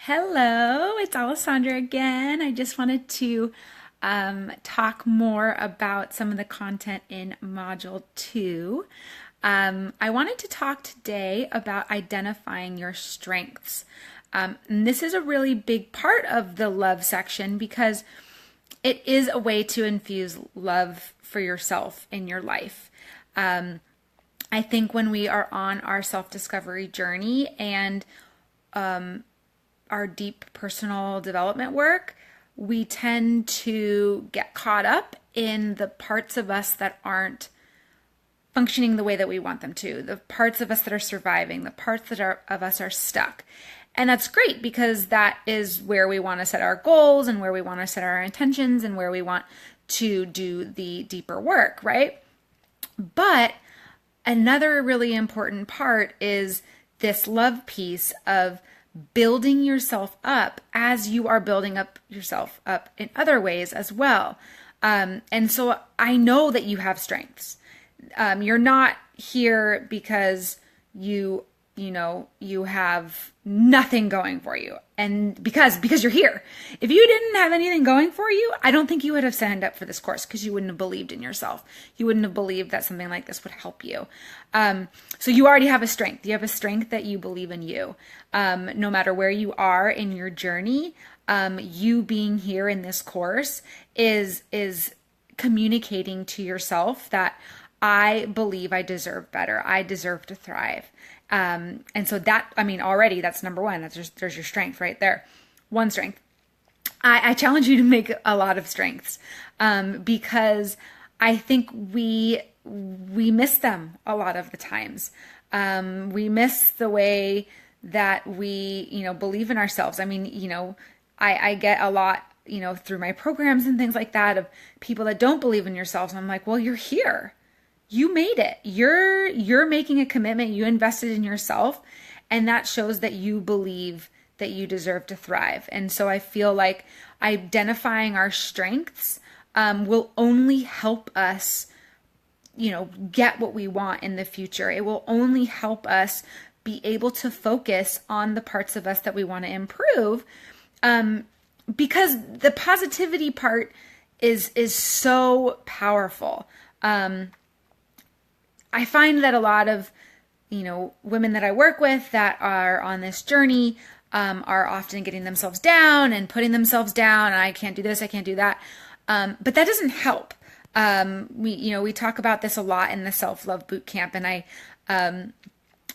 Hello, it's Alessandra again. I just wanted to talk more about some of the content in Module 2. I wanted to talk today about identifying your strengths. And this is a really big part of the love section because it is a way to infuse love for yourself in your life. I think when we are on our self-discovery journey and our deep personal development work, we tend to get caught up in the parts of us that aren't functioning the way that we want them to, the parts of us that are surviving, the parts that are of us are stuck. And that's great because that is where we want to set our goals and where we want to set our intentions and where we want to do the deeper work, right? But another really important part is this love piece of building yourself up as you are building up yourself up in other ways as well. And so I know that you have strengths. You're not here because you have nothing going for you. And because you're here. If you didn't have anything going for you, I don't think you would have signed up for this course because you wouldn't have believed in yourself. You wouldn't have believed that something like this would help you. So you already have a strength. You have a strength that you believe in you. No matter where you are in your journey, you being here in this course is communicating to yourself that I believe I deserve better. I deserve to thrive. And so already that's number one. There's your strength right there. One strength. I challenge you to make a lot of strengths, because I think we miss them a lot of the times. We miss the way that we, believe in ourselves. I get a lot, through my programs and things like that of people that don't believe in yourselves. And I'm like, well, you're here. You made it. You're making a commitment. You invested in yourself, and that shows that you believe that you deserve to thrive. And so I feel like identifying our strengths will only help us, get what we want in the future. It will only help us be able to focus on the parts of us that we want to improve, because the positivity part is so powerful. I find that a lot of, women that I work with that are on this journey are often getting themselves down and putting themselves down. And I can't do this, I can't do that. But that doesn't help. We talk about this a lot in the self-love boot camp, and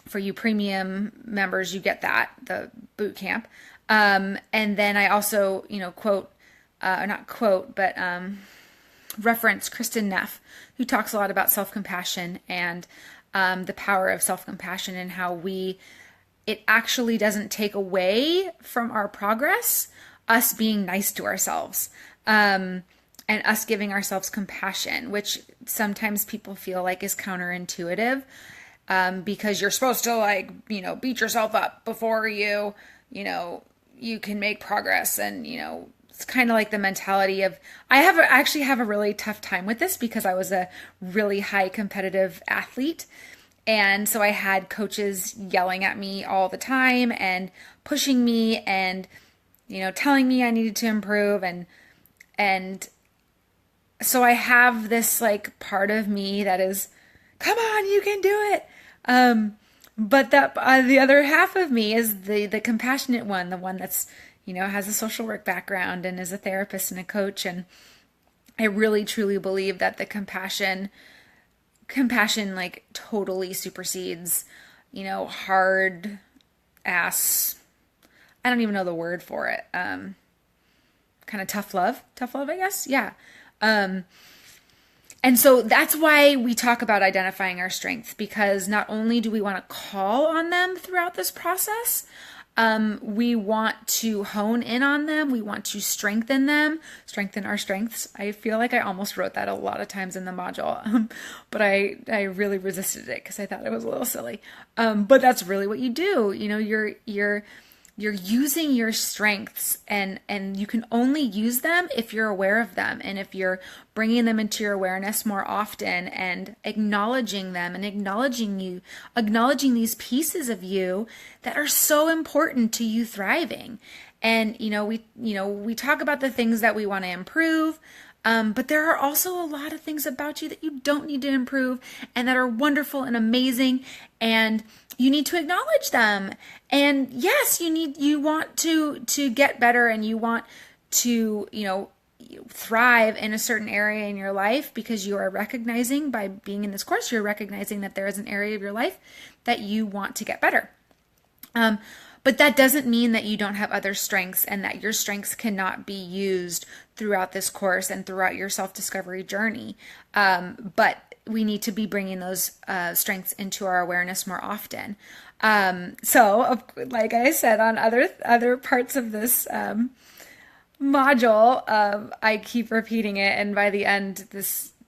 for you premium members, you get the boot camp. And then I also, reference Kristen Neff, who talks a lot about self-compassion and the power of self-compassion and how it actually doesn't take away from our progress, us being nice to ourselves, and us giving ourselves compassion, which sometimes people feel like is counterintuitive, because you're supposed to beat yourself up before you can make progress. And, it's kind of like the mentality of, I actually have a really tough time with this because I was a really high competitive athlete. And so I had coaches yelling at me all the time and pushing me and, telling me I needed to improve. And so I have this part of me that is, come on, you can do it. But that the other half of me is the compassionate one, the one that's, has a social work background and is a therapist and a coach. And I really truly believe that the compassion totally supersedes, hard ass, I don't even know the word for it. Kind of tough love, I guess. Yeah. And so that's why we talk about identifying our strengths, because not only do we want to call on them throughout this process, we want to hone in on them. We want to strengthen them, strengthen our strengths. I feel like I almost wrote that a lot of times in the module, but I really resisted it because I thought it was a little silly. But that's really what you do. You're you're using your strengths, and you can only use them if you're aware of them, and if you're bringing them into your awareness more often and acknowledging them and acknowledging these pieces of you that are so important to you thriving. And we talk about the things that we want to improve. But there are also a lot of things about you that you don't need to improve and that are wonderful and amazing, and you need to acknowledge them. And yes, you want to get better, and you want to, thrive in a certain area in your life, because you are recognizing, by being in this course, you're recognizing that there is an area of your life that you want to get better. But that doesn't mean that you don't have other strengths, and that your strengths cannot be used throughout this course and throughout your self-discovery journey. But we need to be bringing those strengths into our awareness more often. So, like I said, on other parts of this module, I keep repeating it, and by the end,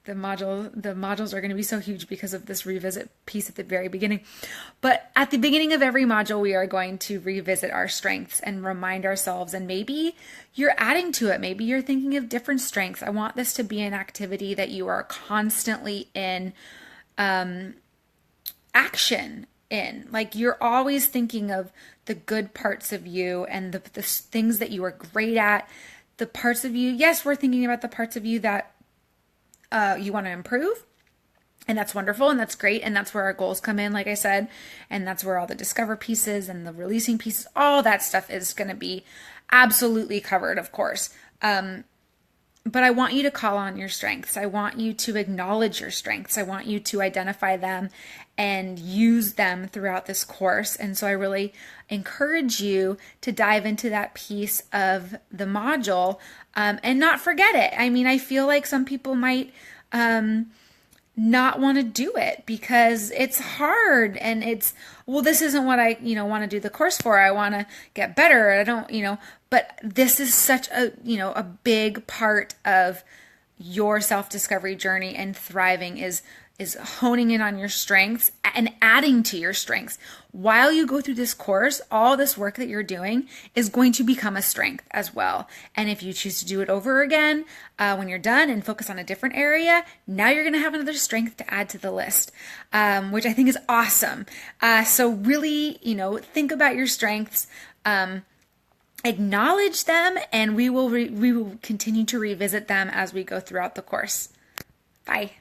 the modules are going to be so huge because of this revisit piece at the very beginning. But at the beginning of every module, we are going to revisit our strengths and remind ourselves, and maybe you're adding to it. Maybe you're thinking of different strengths. I want this to be an activity that you are constantly in action in. Like, you're always thinking of the good parts of you and the things that you are great at, the parts of you. Yes, we're thinking about the parts of you that you want to improve, and that's wonderful, and that's great, and that's where our goals come in, like I said, and that's where all the discover pieces and the releasing pieces, all that stuff is going to be absolutely covered, of course. But I want you to call on your strengths. I want you to acknowledge your strengths. I want you to identify them and use them throughout this course. And so I really encourage you to dive into that piece of the module, and not forget it. I mean, I feel like some people might not want to do it because it's hard, and this isn't what I, want to do the course for. I want to get better. I don't, but this is such a big part of your self-discovery journey, and thriving is honing in on your strengths and adding to your strengths. While you go through this course, all this work that you're doing is going to become a strength as well. And if you choose to do it over again, when you're done and focus on a different area, now you're going to have another strength to add to the list, which I think is awesome. So really, think about your strengths, acknowledge them, and we will continue to revisit them as we go throughout the course. Bye.